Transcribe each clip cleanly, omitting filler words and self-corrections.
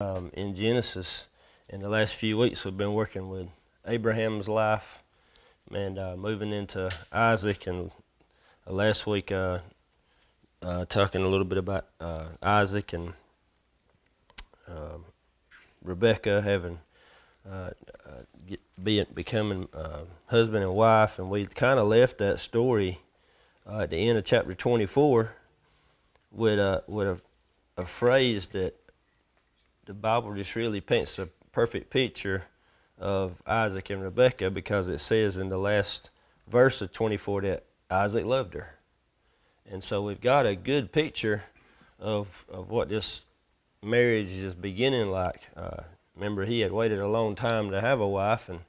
In Genesis. In the last few weeks, we've been working with Abraham's life and moving into Isaac. And last week, talking a little bit about Isaac and Rebecca having becoming husband and wife, and we kind of left that story at the end of chapter 24 with a phrase that the Bible just really paints a perfect picture of Isaac and Rebecca, because it says in the last verse of 24 that Isaac loved her. And so we've got a good picture of what this marriage is beginning like. Remember, he had waited a long time to have a wife, and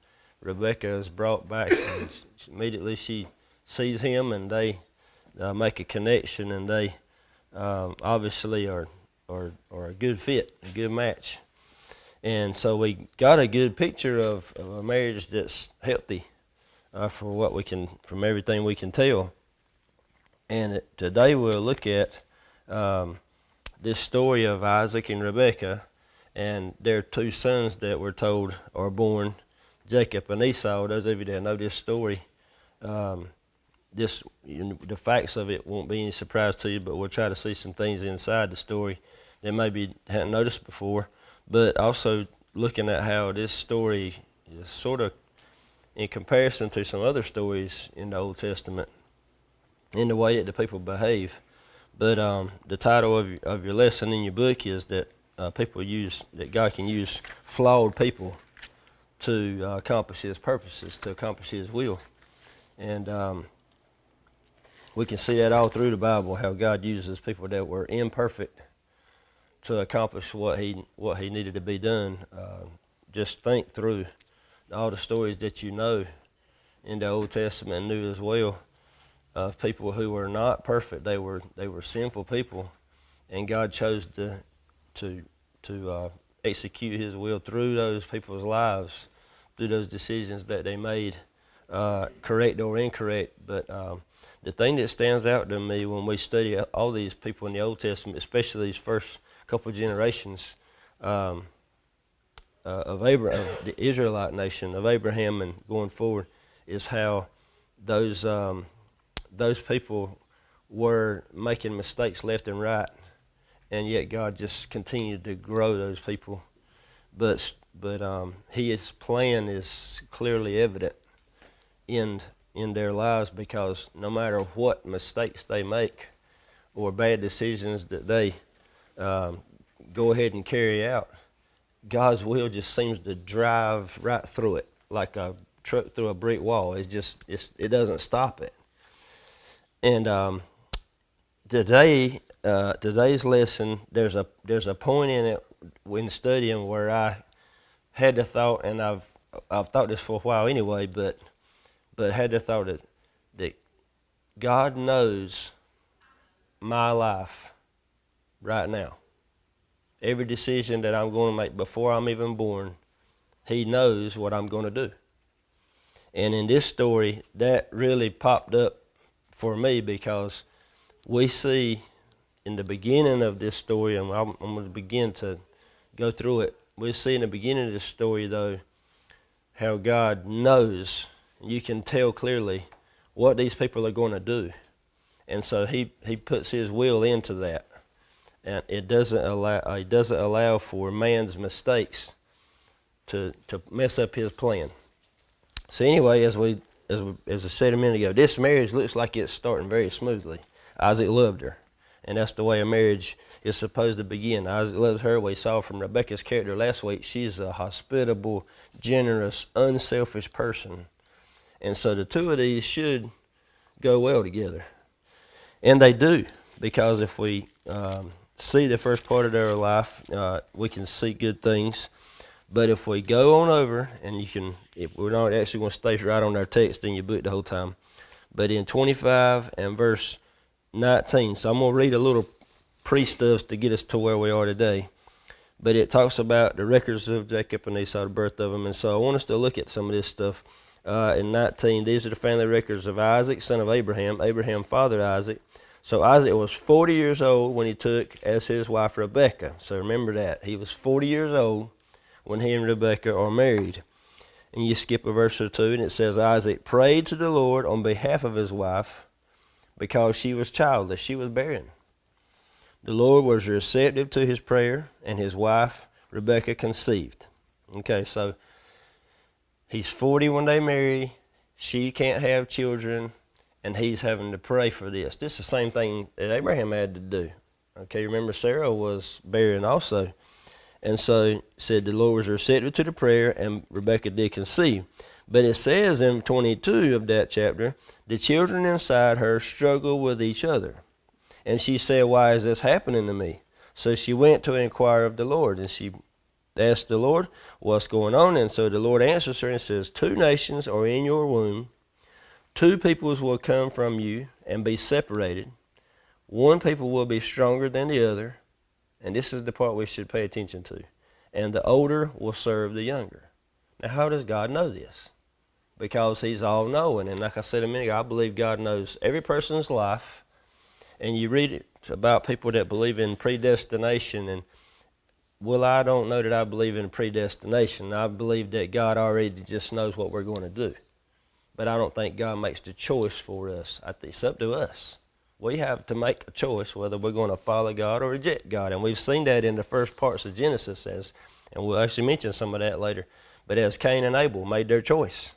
Rebecca is brought back, and immediately she sees him, and they make a connection, and they obviously are a good fit, a good match. And so we got a good picture of a marriage that's healthy from everything we can tell. And today we'll look at this story of Isaac and Rebekah and their two sons that we're told are born, Jacob and Esau. Those of you that know this story, the facts of it won't be any surprise to you, but we'll try to see some things inside the story that maybe hadn't noticed before. But also looking at how this story is sort of in comparison to some other stories in the Old Testament in the way that the people behave. But the title of your lesson in your book is that that God can use flawed people to accomplish His purposes, to accomplish His will. And we can see that all through the Bible, how God uses people that were imperfect to accomplish what he needed to be done. Just think through all the stories that you know in the Old Testament and New as well, of people who were not perfect. They were sinful people, and God chose to execute His will through those people's lives, through those decisions that they made, correct or incorrect. But the thing that stands out to me when we study all these people in the Old Testament, especially these first couple generations of Abraham, the Israelite nation of Abraham, and going forward, is how those people were making mistakes left and right, and yet God just continued to grow those people. But His plan is clearly evident in their lives, because no matter what mistakes they make or bad decisions that they go ahead and carry out, God's will just seems to drive right through it like a truck through a brick wall. It doesn't stop it. And today's lesson, there's a point in it when studying where I had the thought, and I've thought this for a while anyway, but had the thought that God knows my life right now. Every decision that I'm going to make before I'm even born, He knows what I'm going to do. And in this story, that really popped up for me, because we see in the beginning of this story, and I'm going to begin to go through it. We see in the beginning of this story, though, how God knows. You can tell clearly what these people are going to do. And so he puts His will into that. And it doesn't allow for man's mistakes to mess up His plan. So anyway, as I said a minute ago, this marriage looks like it's starting very smoothly. Isaac loved her, and that's the way a marriage is supposed to begin. Isaac loves her. We saw from Rebecca's character last week, she's a hospitable, generous, unselfish person. And so the two of these should go well together. And they do, because if we see the first part of their life, we can see good things. But if we go on over, and if we're not actually going to stay right on our text in your book the whole time, but in 25 and verse 19, so I'm going to read a little pre-stuff to get us to where we are today. But it talks about the records of Jacob and Esau, the birth of them. And so I want us to look at some of this stuff. In 19, these are the family records of Isaac, son of Abraham. Abraham fathered Isaac. So Isaac was 40 years old when he took as his wife Rebekah. So remember that. He was 40 years old when he and Rebekah are married. And you skip a verse or two, and it says Isaac prayed to the Lord on behalf of his wife because she was childless. She was barren. The Lord was receptive to his prayer, and his wife Rebekah conceived. Okay, so he's 40 when they marry. She can't have children, and he's having to pray for this. This is the same thing that Abraham had to do. Okay, remember Sarah was barren also. And so it said the Lord was receptive to the prayer, and Rebekah did conceive. But it says in 22 of that chapter, the children inside her struggled with each other. And she said, why is this happening to me? So she went to inquire of the Lord, and she asked the Lord, what's going on? And so the Lord answers her and says, 2 nations are in your womb. 2 peoples will come from you and be separated. 1 people will be stronger than the other. And this is the part we should pay attention to. And the older will serve the younger. Now, how does God know this? Because he's all-knowing. And like I said a minute ago, I believe God knows every person's life. And you read it about people that believe in predestination. And, well, I don't know that I believe in predestination. I believe that God already just knows what we're going to do. But I don't think God makes the choice for us. It's up to us. We have to make a choice whether we're going to follow God or reject God. And we've seen that in the first parts of Genesis, and we'll actually mention some of that later. But as Cain and Abel made their choice,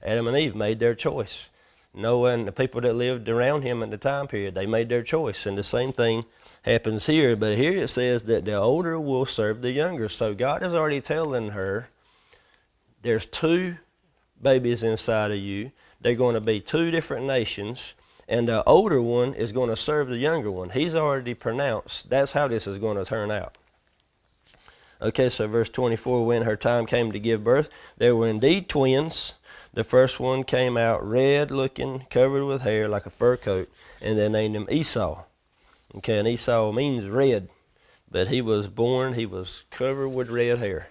Adam and Eve made their choice. Noah and the people that lived around him in the time period, they made their choice. And the same thing happens here. But here it says that the older will serve the younger. So God is already telling her, there's 2 babies inside of you. They're going to be 2 different nations. And the older one is going to serve the younger one. He's already pronounced. That's how this is going to turn out. Okay, so verse 24, when her time came to give birth, there were indeed twins. The first one came out red looking, covered with hair like a fur coat, and they named him Esau. Okay, and Esau means red, but he was covered with red hair.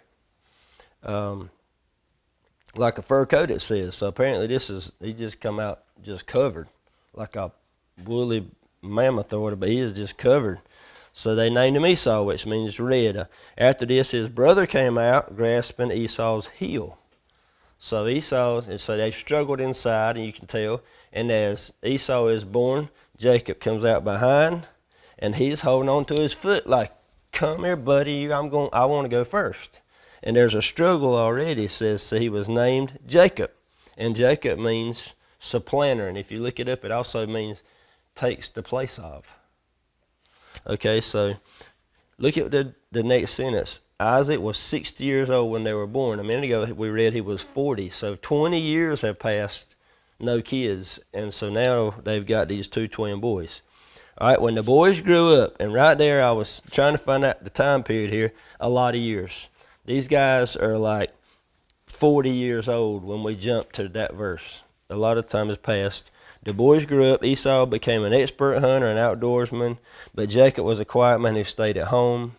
Like a fur coat, it says. So apparently he just come out just covered, like a woolly mammoth or whatever, but he is just covered. So they named him Esau, which means red. After this, his brother came out, grasping Esau's heel. So they struggled inside, and you can tell. And as Esau is born, Jacob comes out behind, and he's holding on to his foot like, come here, buddy, I want to go first. And there's a struggle already. It says so he was named Jacob. And Jacob means supplanter, and if you look it up, it also means takes the place of. Okay, so look at the next sentence. Isaac was 60 years old when they were born. A minute ago we read he was 40, so 20 years have passed, no kids, and so now they've got these 2 twin boys. All right, when the boys grew up, and right there I was trying to find out the time period here, a lot of years. These guys are like 40 years old when we jump to that verse. A lot of time has passed. The boys grew up. Esau became an expert hunter and outdoorsman, but Jacob was a quiet man who stayed at home.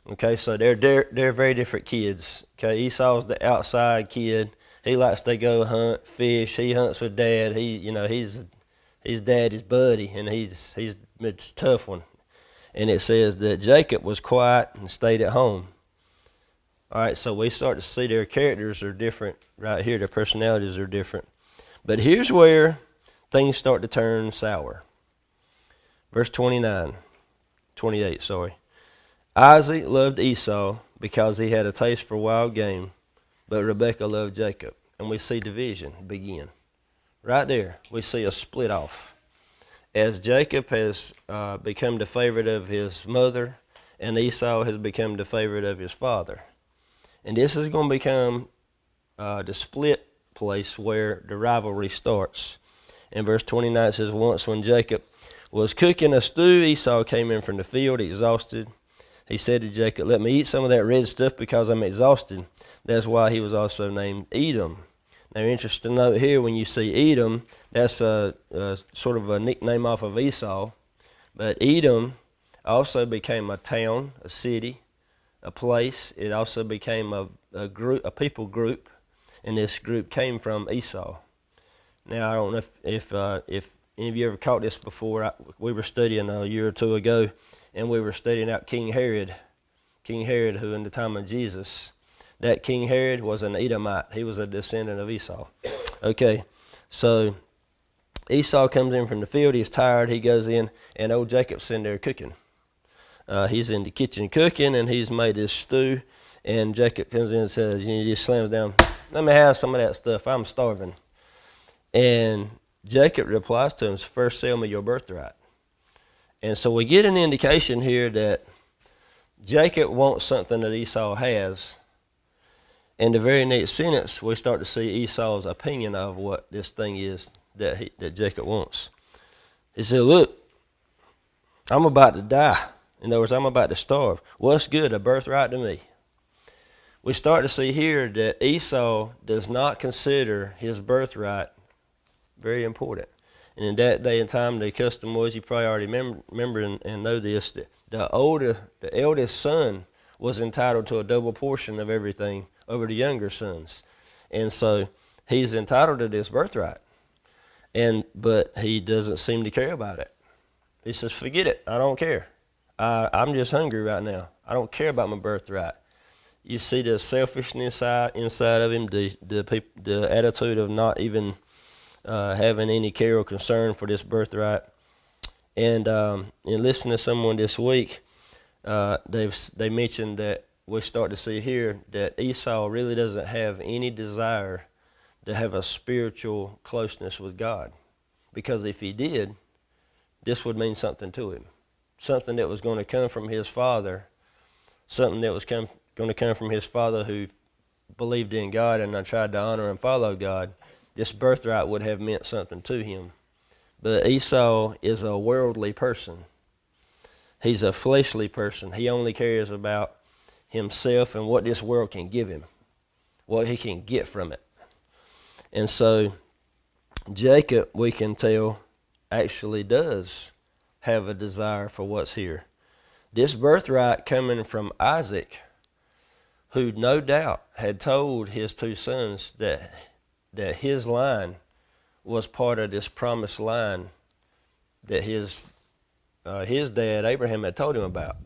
Okay, so they're very different kids. Okay, Esau's the outside kid. He likes to go hunt, fish. He hunts with Dad. He's Daddy's buddy, and it's a tough one. And it says that Jacob was quiet and stayed at home. All right, so we start to see their characters are different right here. Their personalities are different. But here's where things start to turn sour. Verse 28. Isaac loved Esau because he had a taste for wild game, but Rebekah loved Jacob. And we see division begin. Right there, we see a split off. As Jacob has become the favorite of his mother, and Esau has become the favorite of his father. And this is going to become the split place where the rivalry starts. In verse 29 it says, once when Jacob was cooking a stew, Esau came in from the field exhausted. He said to Jacob, let me eat some of that red stuff because I'm exhausted. That's why he was also named Edom. Now, interesting note here, when you see Edom, that's a sort of a nickname off of Esau. But Edom also became a town, a city, a place. It also became a group, a people group, and this group came from Esau. Now, I don't know if any of you ever caught this before? We were studying a year or two ago, and we were studying out King Herod, who in the time of Jesus, that King Herod was an Edomite. He was a descendant of Esau. Okay, so Esau comes in from the field. He's tired. He goes in, and old Jacob's in there cooking. He's in the kitchen cooking, and he's made this stew. And Jacob comes in and says, he just slams down, "Let me have some of that stuff. I'm starving." And Jacob replies to him, "First sell me your birthright." And so we get an indication here that Jacob wants something that Esau has. In the very next sentence, we start to see Esau's opinion of what this thing is that Jacob wants. He said, "Look, I'm about to die. In other words, I'm about to starve. What's good, a birthright to me?" We start to see here that Esau does not consider his birthright very important. And in that day and time, the custom was, you probably already remember and know this, that the eldest son was entitled to a double portion of everything over the younger sons. And so he's entitled to this birthright. But he doesn't seem to care about it. He says, "Forget it. I don't care. I'm just hungry right now. I don't care about my birthright." You see the selfishness inside of him, the attitude of not even having any care or concern for this birthright. And in listening to someone this week, they mentioned that we start to see here that Esau really doesn't have any desire to have a spiritual closeness with God. Because if he did, this would mean something to him. Something that was going to come from his father, something that was going to come from his father who believed in God and tried to honor and follow God. This birthright would have meant something to him. But Esau is a worldly person. He's a fleshly person. He only cares about himself and what this world can give him, what he can get from it. And so Jacob, we can tell, actually does have a desire for what's here. This birthright coming from Isaac, who no doubt had told his two sons that his line was part of this promised line that his dad Abraham had told him about.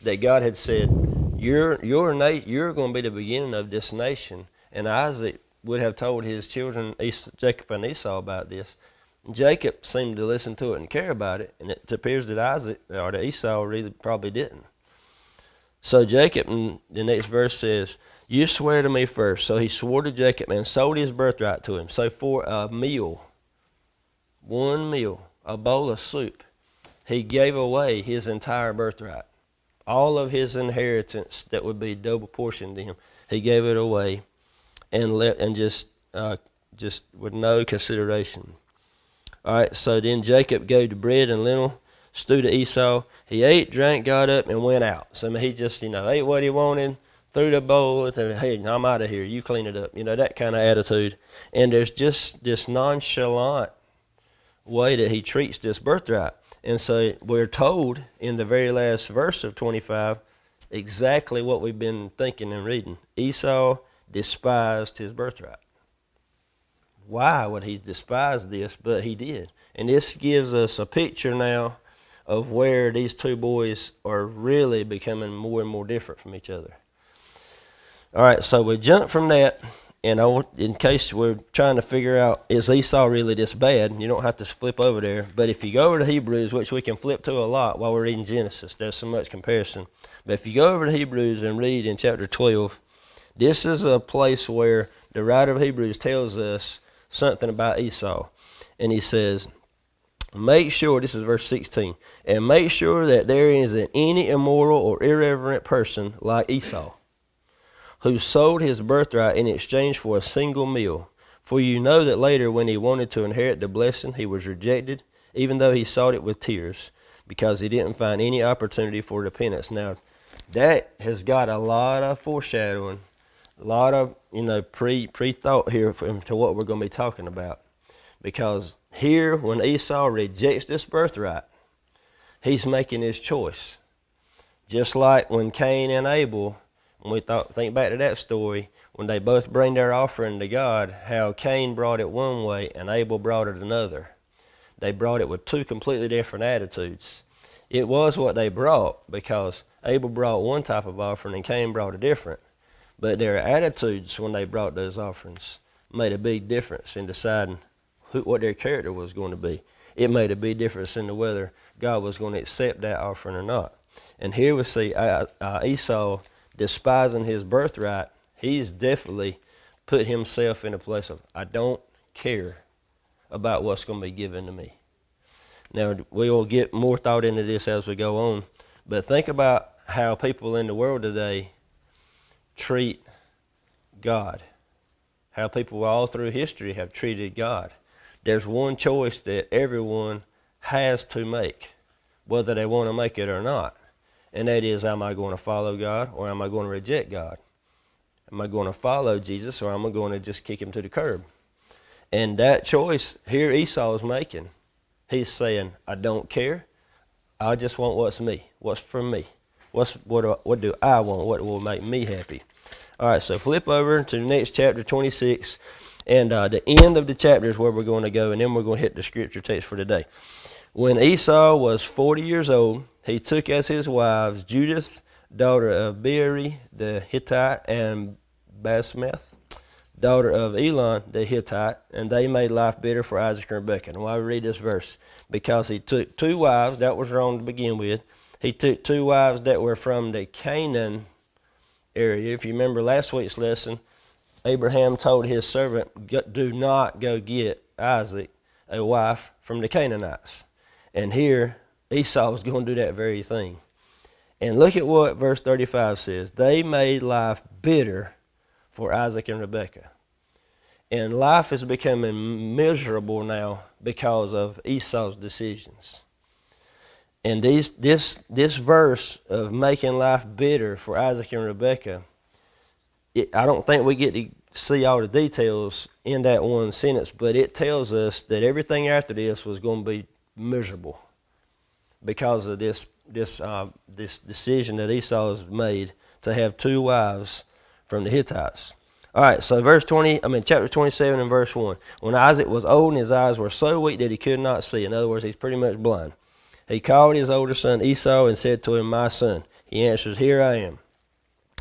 That God had said, you're going to be the beginning of this nation. And Isaac would have told his children, Jacob and Esau, about this. Jacob seemed to listen to it and care about it, and it appears that Esau really probably didn't. So Jacob, in the next verse says, "You swear to me first." So he swore to Jacob and sold his birthright to him. So for a meal, one meal, a bowl of soup, he gave away his entire birthright. All of his inheritance that would be double portioned to him, he gave it away, and just with no consideration. All right, so then Jacob gave the bread and lentil stew to Esau. He ate, drank, got up, and went out. So he just, ate what he wanted, threw the bowl, and hey, I'm out of here. You clean it up. That kind of attitude. And there's just this nonchalant way that he treats this birthright. And so we're told in the very last verse of 25 exactly what we've been thinking and reading. Esau despised his birthright. Why would he despise this? But he did. And this gives us a picture now of where these two boys are really becoming more and more different from each other. All right, so we jump from that, and in case we're trying to figure out, is Esau really this bad? You don't have to flip over there. But if you go over to Hebrews, which we can flip to a lot while we're reading Genesis, there's so much comparison. But if you go over to Hebrews and read in chapter 12, this is a place where the writer of Hebrews tells us something about Esau. And he says, make sure, this is verse 16, and make sure that there isn't any immoral or irreverent person like Esau, who sold his birthright in exchange for a single meal. For you know that later when he wanted to inherit the blessing, he was rejected, even though he sought it with tears, because he didn't find any opportunity for repentance. Now, that has got a lot of foreshadowing, a lot of pre-thought here to what we're going to be talking about. Because here, when Esau rejects this birthright, he's making his choice. Just like when Cain and Abel, when we think back to that story, when they both bring their offering to God, how Cain brought it one way and Abel brought it another. they brought it with two completely different attitudes. It was what they brought, because Abel brought one type of offering and Cain brought a different. But their attitudes when they brought those offerings made a big difference in deciding what their character was going to be. It made a big difference in whether God was going to accept that offering or not. And here we see Esau despising his birthright. He's definitely put himself in a place of, I don't care about what's going to be given to me. Now, we will get more thought into this as we go on, but think about how people in the world today treat God, how people all through history have treated God. There's one choice that everyone has to make, whether they want to make it or not, and that is, am I going to follow God or am I going to reject God? Am I going to follow Jesus or am I going to just kick him to the curb? And that choice here Esau is making. He's saying, I don't care. I just want what's me, what's for me. What do I want? What will make me happy? All right, so flip over to the next chapter, 26, and the end of the chapter is where we're going to go, and then we're going to hit the scripture text for today. When Esau was 40 years old, he took as his wives Judith, daughter of Beeri the Hittite, and Basemath, daughter of Elon the Hittite, and they made life bitter for Isaac and Rebekah. And why we read this verse? Because he took two wives, that was wrong to begin with. He took two wives that were from the Canaan area. If you remember last week's lesson, Abraham told his servant, do not go get Isaac a wife from the Canaanites. And here, Esau was going to do that very thing. And look at what verse 35 says. They made life bitter for Isaac and Rebekah. And life is becoming miserable now because of Esau's decisions. And this verse of making life bitter for Isaac and Rebekah, I don't think we get to see all the details in that one sentence, but it tells us that everything after this was going to be miserable because of this decision that Esau has made to have two wives from the Hittites. All right, so chapter 27 and verse 1. When Isaac was old and his eyes were so weak that he could not see, in other words, he's pretty much blind, he called his older son Esau and said to him, my son. He answers, here I am.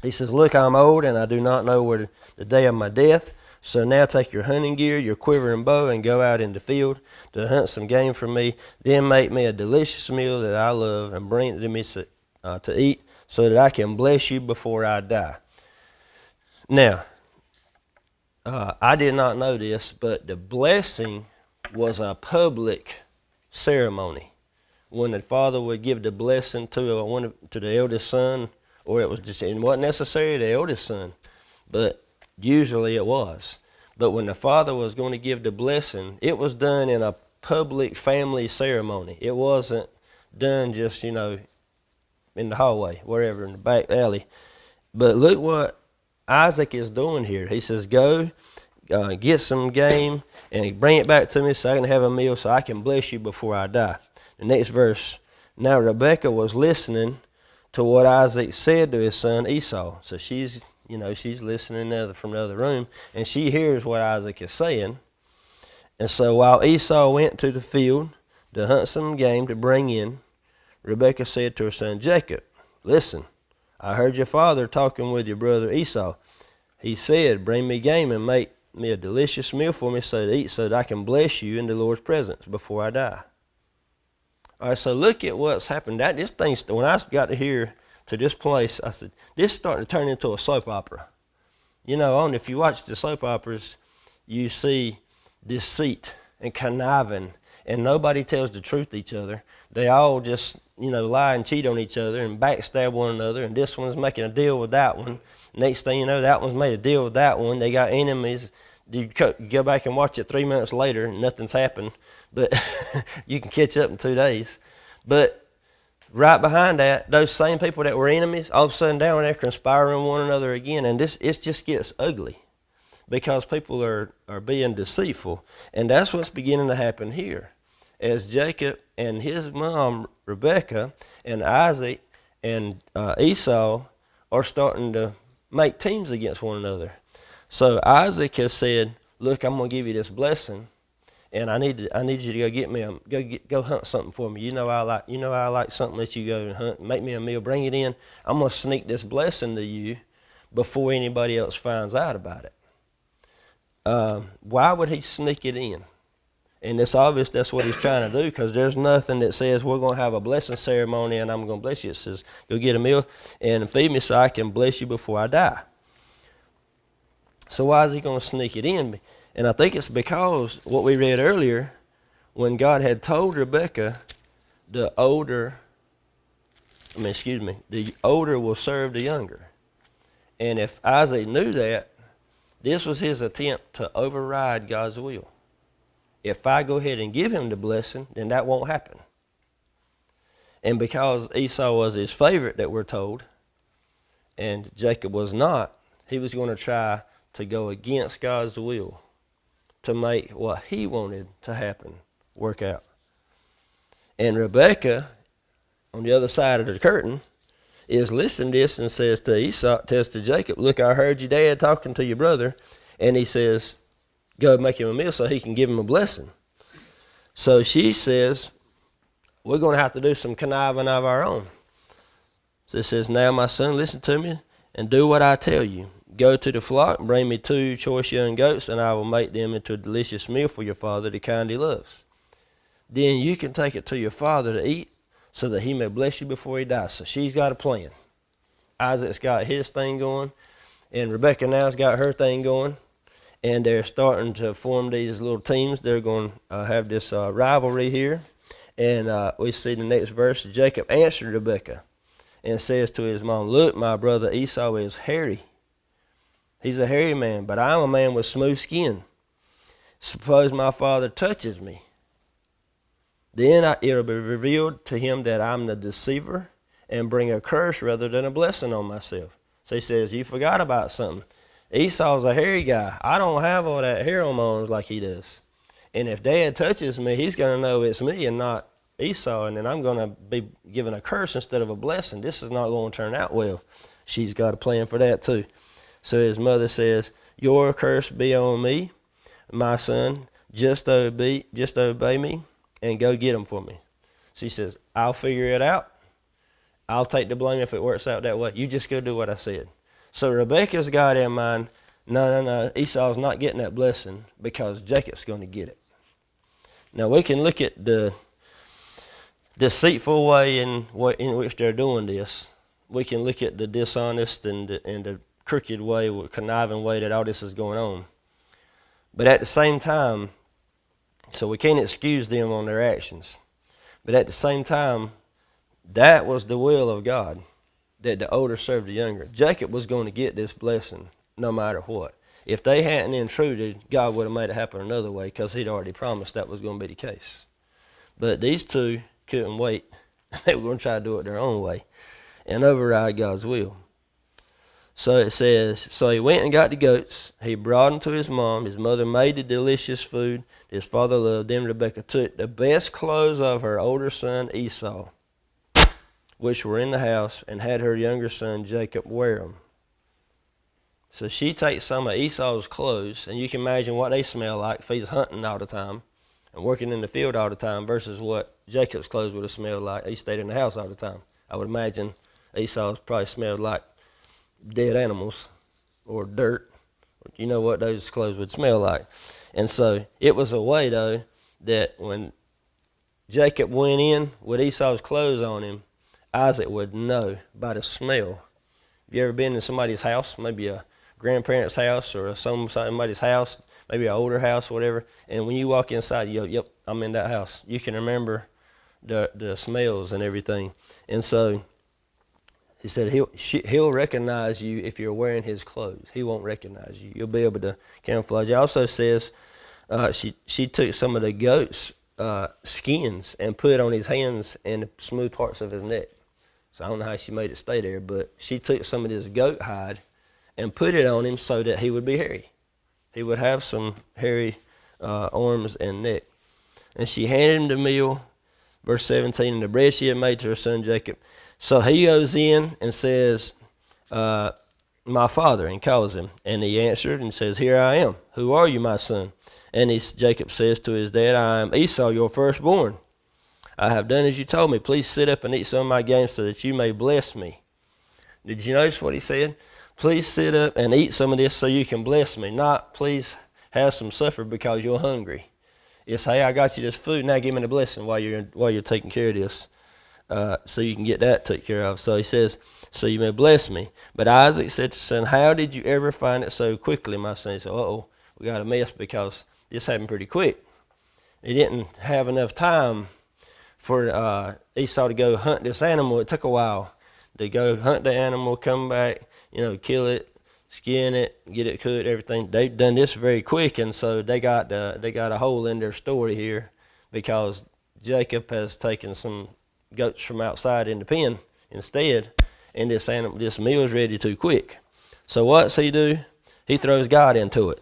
He says, look, I'm old and I do not know where the day of my death. So now take your hunting gear, your quiver and bow, and go out in the field to hunt some game for me. Then make me a delicious meal that I love and bring it to me to eat so that I can bless you before I die. Now, I did not know this, but the blessing was a public ceremony. When the father would give the blessing to the eldest son, or it wasn't necessarily the eldest son, but usually it was. But when the father was going to give the blessing, it was done in a public family ceremony. It wasn't done just, in the hallway, wherever, in the back alley. But look what Isaac is doing here. He says, go get some game and bring it back to me so I can have a meal so I can bless you before I die. The next verse, now Rebekah was listening to what Isaac said to his son Esau. So she's listening from the other room, and she hears what Isaac is saying. And so while Esau went to the field to hunt some game to bring in, Rebekah said to her son Jacob, listen, I heard your father talking with your brother Esau. He said, bring me game and make me a delicious meal for me to eat so that I can bless you in the Lord's presence before I die. All right, so look at what's happened. When I got here to this place, I said, this is starting to turn into a soap opera. If you watch the soap operas, you see deceit and conniving, and nobody tells the truth to each other. They all just, lie and cheat on each other and backstab one another, and this one's making a deal with that one. Next thing you know, that one's made a deal with that one. They got enemies. You go back and watch it 3 minutes later, and nothing's happened. But you can catch up in 2 days. But right behind that, those same people that were enemies, all of a sudden down there conspiring one another again. And it just gets ugly because people are being deceitful. And that's what's beginning to happen here. As Jacob and his mom, Rebekah, and Isaac and Esau are starting to make teams against one another. So Isaac has said, look, I'm going to give you this blessing. and I need you to go get me go hunt something for me. I like something that you go and hunt. Make me a meal, bring it in. I'm gonna sneak this blessing to you before anybody else finds out about it. Why would he sneak it in? And it's obvious that's what he's trying to do, because there's nothing that says we're going to have a blessing ceremony and I'm going to bless you. It says, go get a meal and feed me so I can bless you before I die. So why is he going to sneak it in? And I think it's because what we read earlier, when God had told Rebekah, the older will serve the younger. And if Isaac knew that, this was his attempt to override God's will. If I go ahead and give him the blessing, then that won't happen. And because Esau was his favorite, that we're told, and Jacob was not, he was going to try to go against God's will to make what he wanted to happen work out. And Rebekah, on the other side of the curtain, is listening to this and says to Jacob, look, I heard your dad talking to your brother, and he says, go make him a meal so he can give him a blessing. So she says, we're going to have to do some conniving of our own. So it says, now my son, listen to me and do what I tell you. Go to the flock, bring me 2 choice young goats, and I will make them into a delicious meal for your father, the kind he loves. Then you can take it to your father to eat, so that he may bless you before he dies. So she's got a plan. Isaac's got his thing going, and Rebekah now's got her thing going. And they're starting to form these little teams. They're going to have this rivalry here. And we see the next verse. Jacob answered Rebekah and says to his mom, look, my brother Esau is hairy. He's a hairy man, but I'm a man with smooth skin. Suppose my father touches me. Then it'll be revealed to him that I'm the deceiver and bring a curse rather than a blessing on myself. So he says, you forgot about something. Esau's a hairy guy. I don't have all that hair on my arms like he does. And if Dad touches me, he's going to know it's me and not Esau, and then I'm going to be given a curse instead of a blessing. This is not going to turn out well. She's got a plan for that too. So his mother says, your curse be on me, my son. Just obey me and go get him for me. She says, I'll figure it out. I'll take the blame if it works out that way. You just go do what I said. So Rebekah's got in mind, no, Esau's not getting that blessing because Jacob's going to get it. Now we can look at the deceitful way in which they're doing this. We can look at the dishonest and the crooked way, conniving way that all this is going on. But at the same time, so we can't excuse them on their actions. But at the same time, that was the will of God, that the older served the younger. Jacob was going to get this blessing no matter what. If they hadn't intruded, God would have made it happen another way because he'd already promised that was going to be the case. But these two couldn't wait. They were going to try to do it their own way and override God's will. So it says, so he went and got the goats. He brought them to his mom. His mother made the delicious food his father loved. Then Rebekah took the best clothes of her older son Esau, which were in the house, and had her younger son Jacob wear them. So she takes some of Esau's clothes, and you can imagine what they smell like if he's hunting all the time and working in the field all the time versus what Jacob's clothes would have smelled like. He stayed in the house all the time. I would imagine Esau's probably smelled like dead animals or dirt. You know what those clothes would smell like. And so it was a way, though, that when Jacob went in with Esau's clothes on him, Isaac would know by the smell. Have you ever been in somebody's house, maybe a grandparent's house or somebody's house, maybe an older house, whatever, and when you walk inside, you go, yep, I'm in that house. You can remember the smells and everything. And so he said he'll recognize you if you're wearing his clothes. He won't recognize you. You'll be able to camouflage. It also says she took some of the goat's skins and put it on his hands and the smooth parts of his neck. So I don't know how she made it stay there, but she took some of this goat hide and put it on him so that he would be hairy. He would have some hairy arms and neck. And she handed him the meal, verse 17, and the bread she had made to her son Jacob. So he goes in and says, my father, and calls him. And he answered and says, Here I am. Who are you, my son? And Jacob says to his dad, I am Esau, your firstborn. I have done as you told me. Please sit up and eat some of my game so that you may bless me. Did you notice what he said? Please sit up and eat some of this so you can bless me. Not please have some supper because you're hungry. It's, hey, I got you this food. Now give me the blessing while you're taking care of this, so you can get that taken care of. So he says, so you may bless me. But Isaac said to his son, how did you ever find it so quickly, my son? He said, we got a mess because this happened pretty quick. He didn't have enough time for Esau to go hunt this animal. It took a while to go hunt the animal, come back, kill it, skin it, get it cooked, everything. They've done this very quick, and so they got a hole in their story here because Jacob has taken some goats from outside in the pen instead, and this meal is ready too quick. So what's he do? He throws God into it.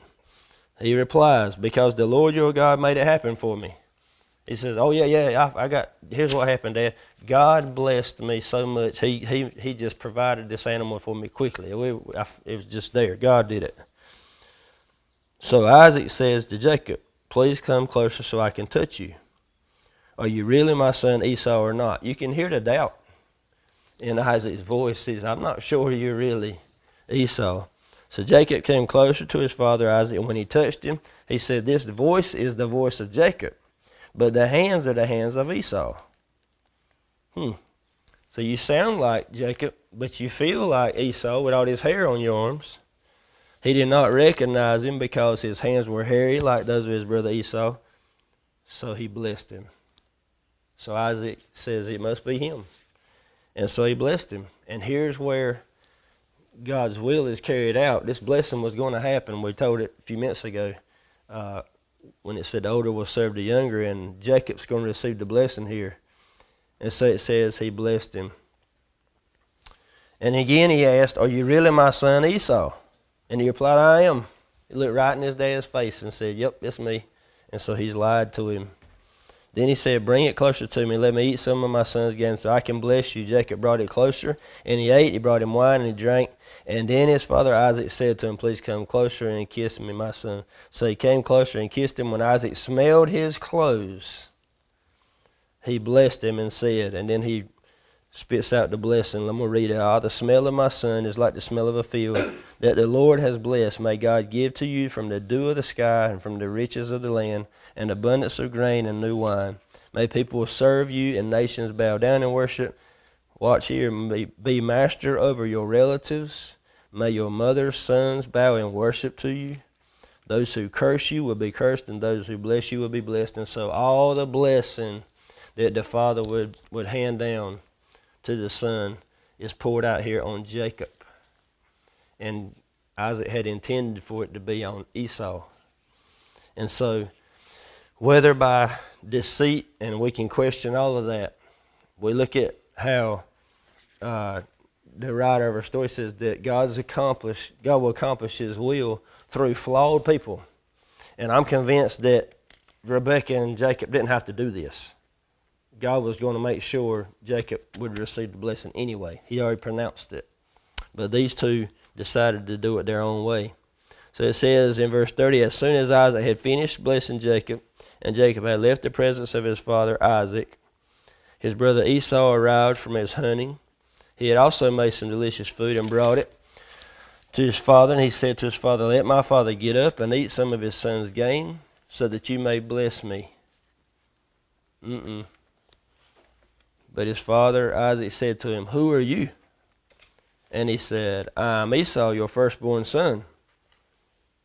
He replies, because the Lord your God made it happen for me. He says, here's what happened, Dad. God blessed me so much. He just provided this animal for me quickly. It was just there. God did it. So Isaac says to Jacob, please come closer so I can touch you. Are you really my son Esau or not? You can hear the doubt in Isaac's voice. He says, I'm not sure you're really Esau. So Jacob came closer to his father Isaac, and when he touched him, he said, this voice is the voice of Jacob, but the hands are the hands of Esau. So you sound like Jacob, but you feel like Esau with all his hair on your arms. He did not recognize him because his hands were hairy like those of his brother Esau, so he blessed him. So Isaac says it must be him. And so he blessed him. And here's where God's will is carried out. This blessing was going to happen. We told it a few minutes ago when it said the older will serve the younger, and Jacob's going to receive the blessing here. And so it says he blessed him. And again he asked, are you really my son Esau? And he replied, I am. He looked right in his dad's face and said, yep, it's me. And so he's lied to him. Then he said, bring it closer to me. Let me eat some of my son's game so I can bless you. Jacob brought it closer, and he ate. He brought him wine, and he drank. And then his father Isaac said to him, please come closer and kiss me, my son. So he came closer and kissed him. When Isaac smelled his clothes, he blessed him and said, and then he spits out the blessing. I'm going to read it out. The smell of my son is like the smell of a field that the Lord has blessed. May God give to you from the dew of the sky and from the riches of the land and abundance of grain and new wine. May people serve you and nations bow down and worship. Watch here. Be master over your relatives. May your mother's sons bow and worship to you. Those who curse you will be cursed, and those who bless you will be blessed. And so all the blessing that the father would hand down to the son is poured out here on Jacob. And Isaac had intended for it to be on Esau. And so whether by deceit, and we can question all of that, we look at how the writer of our story says that God will accomplish his will through flawed people. And I'm convinced that Rebekah and Jacob didn't have to do this. God was going to make sure Jacob would receive the blessing anyway. He already pronounced it. But these two decided to do it their own way. So it says in verse 30, as soon as Isaac had finished blessing Jacob, and Jacob had left the presence of his father Isaac, his brother Esau arrived from his hunting. He had also made some delicious food and brought it to his father. And he said to his father, let my father get up and eat some of his son's game so that you may bless me. But his father Isaac said to him, who are you? And he said, I am Esau, your firstborn son.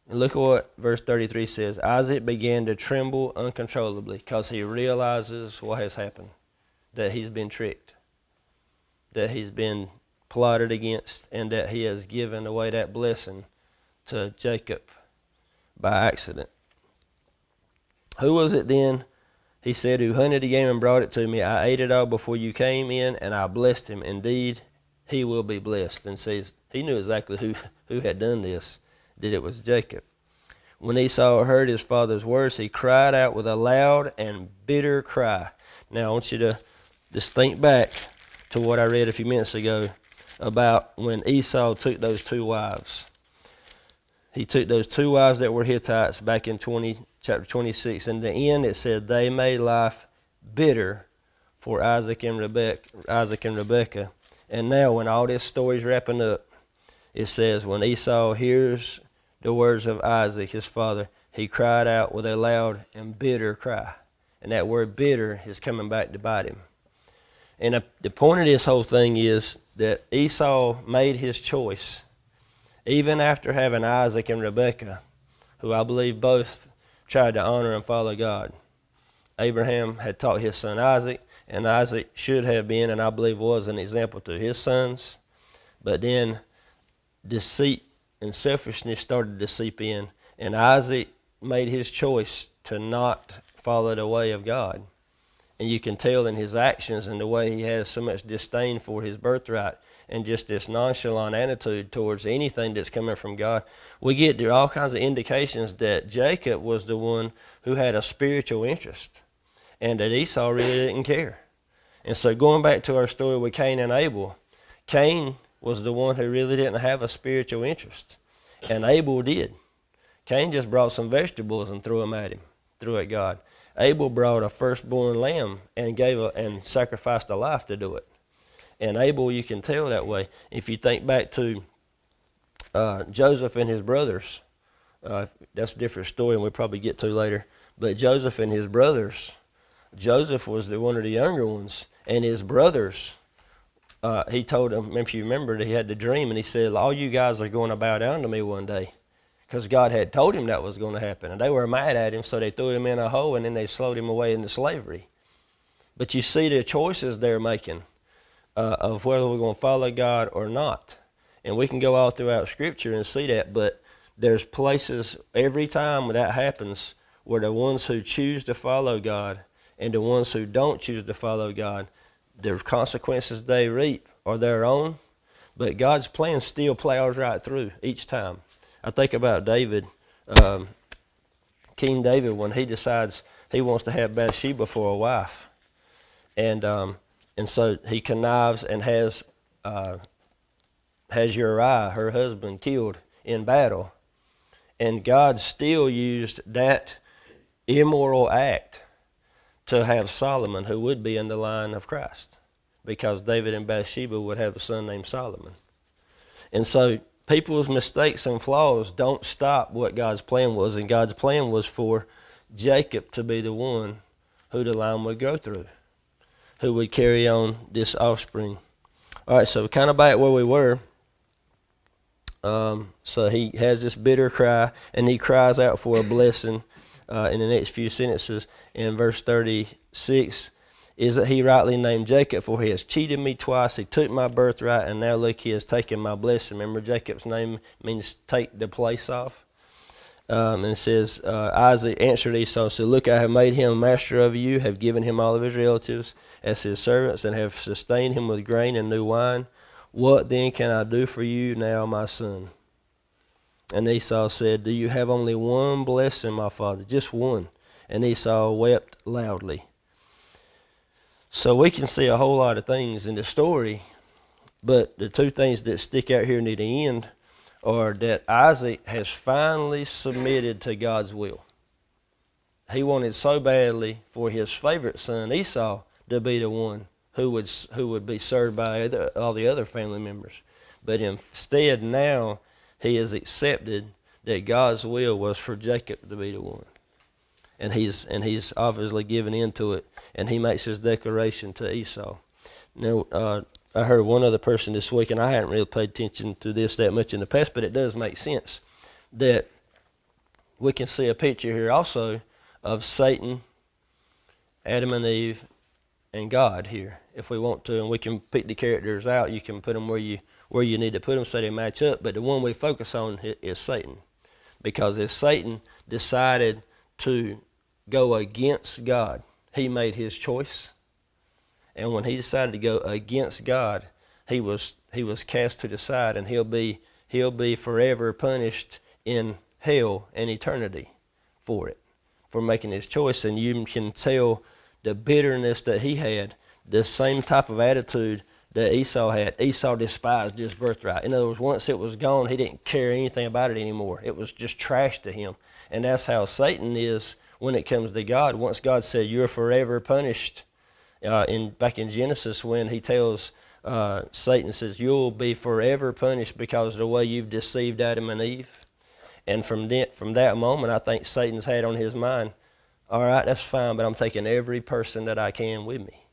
And look at what verse 33 says. Isaac began to tremble uncontrollably because he realizes what has happened, that he's been tricked, that he's been plotted against, and that he has given away that blessing to Jacob by accident. Who was it then, he said, who hunted the game and brought it to me? I ate it all before you came in, and I blessed him. Indeed, he will be blessed. And says he knew exactly who had done this, that it was Jacob. When Esau heard his father's words, he cried out with a loud and bitter cry. Now I want you to just think back to what I read a few minutes ago about when Esau took those 2 wives. He took those 2 wives that were Hittites back in chapter 26. In the end, it said they made life bitter for Isaac and Rebekah. And now, when all this story's wrapping up, it says, when Esau hears the words of Isaac, his father, he cried out with a loud and bitter cry. And that word bitter is coming back to bite him. And the point of this whole thing is that Esau made his choice, even after having Isaac and Rebekah, who I believe both tried to honor and follow God. Abraham had taught his son Isaac, and Isaac should have been, and I believe was, an example to his sons. But then deceit and selfishness started to seep in, and Isaac made his choice to not follow the way of God. And you can tell in his actions and the way he has so much disdain for his birthright and just this nonchalant attitude towards anything that's coming from God. We get there all kinds of indications that Jacob was the one who had a spiritual interest and that Esau really didn't care. And so going back to our story with Cain and Abel, Cain was the one who really didn't have a spiritual interest, and Abel did. Cain just brought some vegetables and threw them at him, threw at God. Abel brought a firstborn lamb and sacrificed a life to do it. And Abel, you can tell that way. If you think back to Joseph and his brothers, that's a different story and we'll probably get to later. But Joseph and his brothers, Joseph was one of the younger ones, and his brothers, he told them, if you remember, he had the dream, and he said, all you guys are going to bow down to me one day, because God had told him that was going to happen. And they were mad at him, so they threw him in a hole, and then they sold him away into slavery. But you see the choices they're making of whether we're going to follow God or not. And we can go all throughout Scripture and see that, but there's places every time that happens where the ones who choose to follow God and the ones who don't choose to follow God, the consequences they reap are their own, but God's plan still plows right through each time. I think about David, King David, when he decides he wants to have Bathsheba for a wife. And so he connives and has Uriah, her husband, killed in battle. And God still used that immoral act to have Solomon, who would be in the line of Christ, because David and Bathsheba would have a son named Solomon. And so people's mistakes and flaws don't stop what God's plan was, and God's plan was for Jacob to be the one who the line would go through, who would carry on this offspring. All right, so kind of back where we were. So he has this bitter cry, and he cries out for a blessing in the next few sentences. In verse 36, is that he rightly named Jacob, for he has cheated me twice. He took my birthright, and now look, he has taken my blessing. Remember, Jacob's name means take the place off. And it says, Isaac answered Esau, said, look, I have made him master of you, have given him all of his relatives as his servants, and have sustained him with grain and new wine. What then can I do for you now, my son? And Esau said, do you have only one blessing, my father? Just one. And Esau wept loudly. So we can see a whole lot of things in the story, but the two things that stick out here near the end are that Isaac has finally submitted to God's will. He wanted so badly for his favorite son, Esau, to be the one who would be served by all the other family members. But instead now he has accepted that God's will was for Jacob to be the one. And he's obviously given into it, and he makes his declaration to Esau. Now, I heard one other person this week, and I hadn't really paid attention to this that much in the past, but it does make sense that we can see a picture here also of Satan, Adam and Eve, and God here, if we want to, and we can pick the characters out. You can put them where you need to put them so they match up, but the one we focus on is Satan, because if Satan decided to go against God, he made his choice. And when he decided to go against God, he was cast to the side, and he'll be forever punished in hell and eternity for it, for making his choice. And you can tell the bitterness that he had, the same type of attitude that Esau had. Esau despised his birthright. In other words, once it was gone, he didn't care anything about it anymore. It was just trash to him. And that's how Satan is when it comes to God. Once God said, you're forever punished, back in Genesis, when he tells Satan, says, you'll be forever punished because of the way you've deceived Adam and Eve. And from that moment, I think Satan's had on his mind, all right, that's fine, but I'm taking every person that I can with me.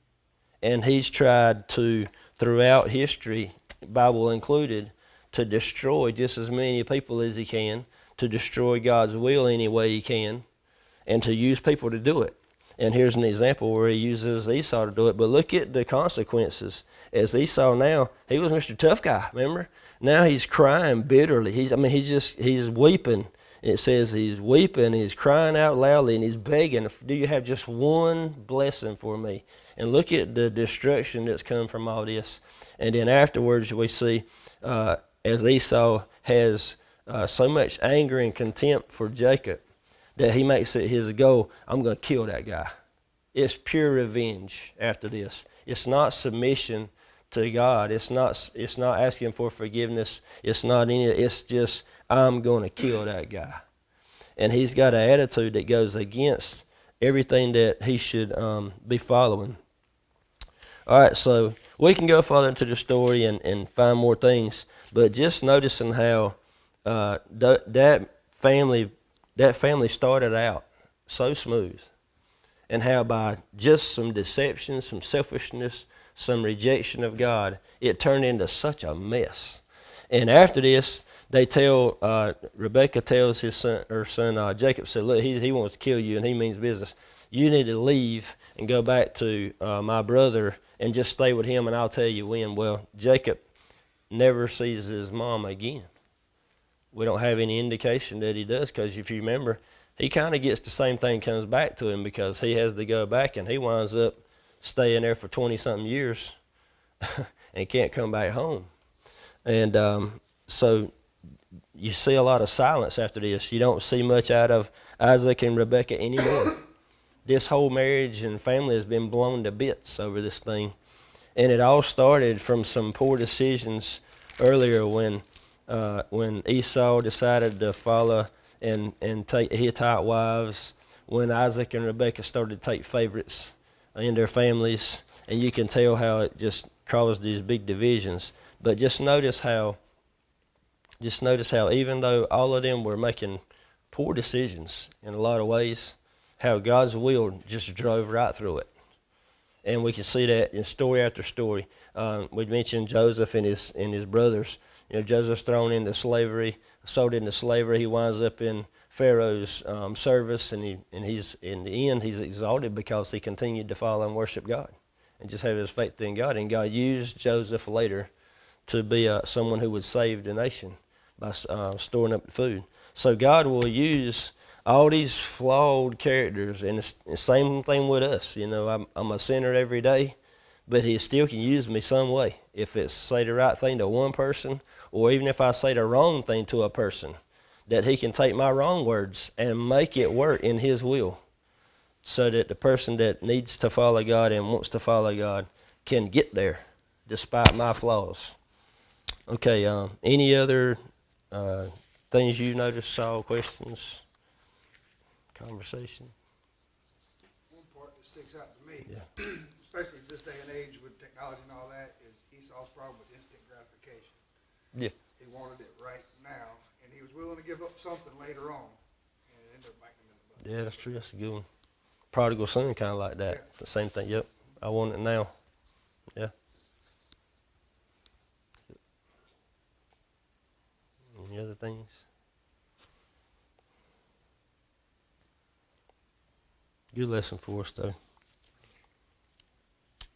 And he's tried to, throughout history, Bible included, to destroy just as many people as he can, to destroy God's will any way he can, and to use people to do it. And here's an example where he uses Esau to do it. But look at the consequences. As Esau now, he was Mr. Tough Guy, remember? Now he's crying bitterly. He's weeping. It says he's weeping, he's crying out loudly, and he's begging, do you have just one blessing for me? And look at the destruction that's come from all this. And then afterwards we see as Esau has so much anger and contempt for Jacob that he makes it his goal, I'm going to kill that guy. It's pure revenge after this. It's not submission to God. It's not asking for forgiveness. It's just, I'm going to kill that guy. And he's got an attitude that goes against everything that he should be following. All right, so we can go further into the story and find more things, but just noticing how that family started out so smooth, and how by just some deception, some selfishness, some rejection of God, it turned into such a mess. And after this, they tell, Rebekah tells her son Jacob, said, look, he wants to kill you and he means business. You need to leave and go back to my brother and just stay with him, and I'll tell you when. Well, Jacob never sees his mom again. We don't have any indication that he does, because if you remember, he kind of gets the same thing comes back to him, because he has to go back and he winds up staying there for 20-something years and can't come back home. And so you see a lot of silence after this. You don't see much out of Isaac and Rebekah anymore. This whole marriage and family has been blown to bits over this thing. And it all started from some poor decisions earlier when Esau decided to follow and take Hittite wives, when Isaac and Rebekah started to take favorites in their families, and you can tell how it just caused these big divisions. But just notice how even though all of them were making poor decisions in a lot of ways, how God's will just drove right through it. And we can see that in story after story. We mentioned Joseph and his brothers. You know, Joseph's thrown into slavery, sold into slavery. He winds up in Pharaoh's service, and he's in the end he's exalted because he continued to follow and worship God and just have his faith in God. And God used Joseph later to be someone who would save the nation by storing up the food. So God will use all these flawed characters, and it's the same thing with us. You know, I'm a sinner every day, but he still can use me some way. If it's say the right thing to one person, or even if I say the wrong thing to a person, that he can take my wrong words and make it work in his will, so that the person that needs to follow God and wants to follow God can get there despite my flaws. Okay, any other things you noticed, saw, questions, conversation? One part that sticks out to me, Yeah. especially this day and age with technology and all that, is Esau's problem with instant gratification. Yeah. He wanted it right now, and he was willing to give up something later on, and it ended up biting him in the butt. Yeah, that's true. That's a good one. Prodigal son, kind of like that. Yeah. The same thing. Yep. I want it now. Yeah. Any other things? Good lesson for us, though.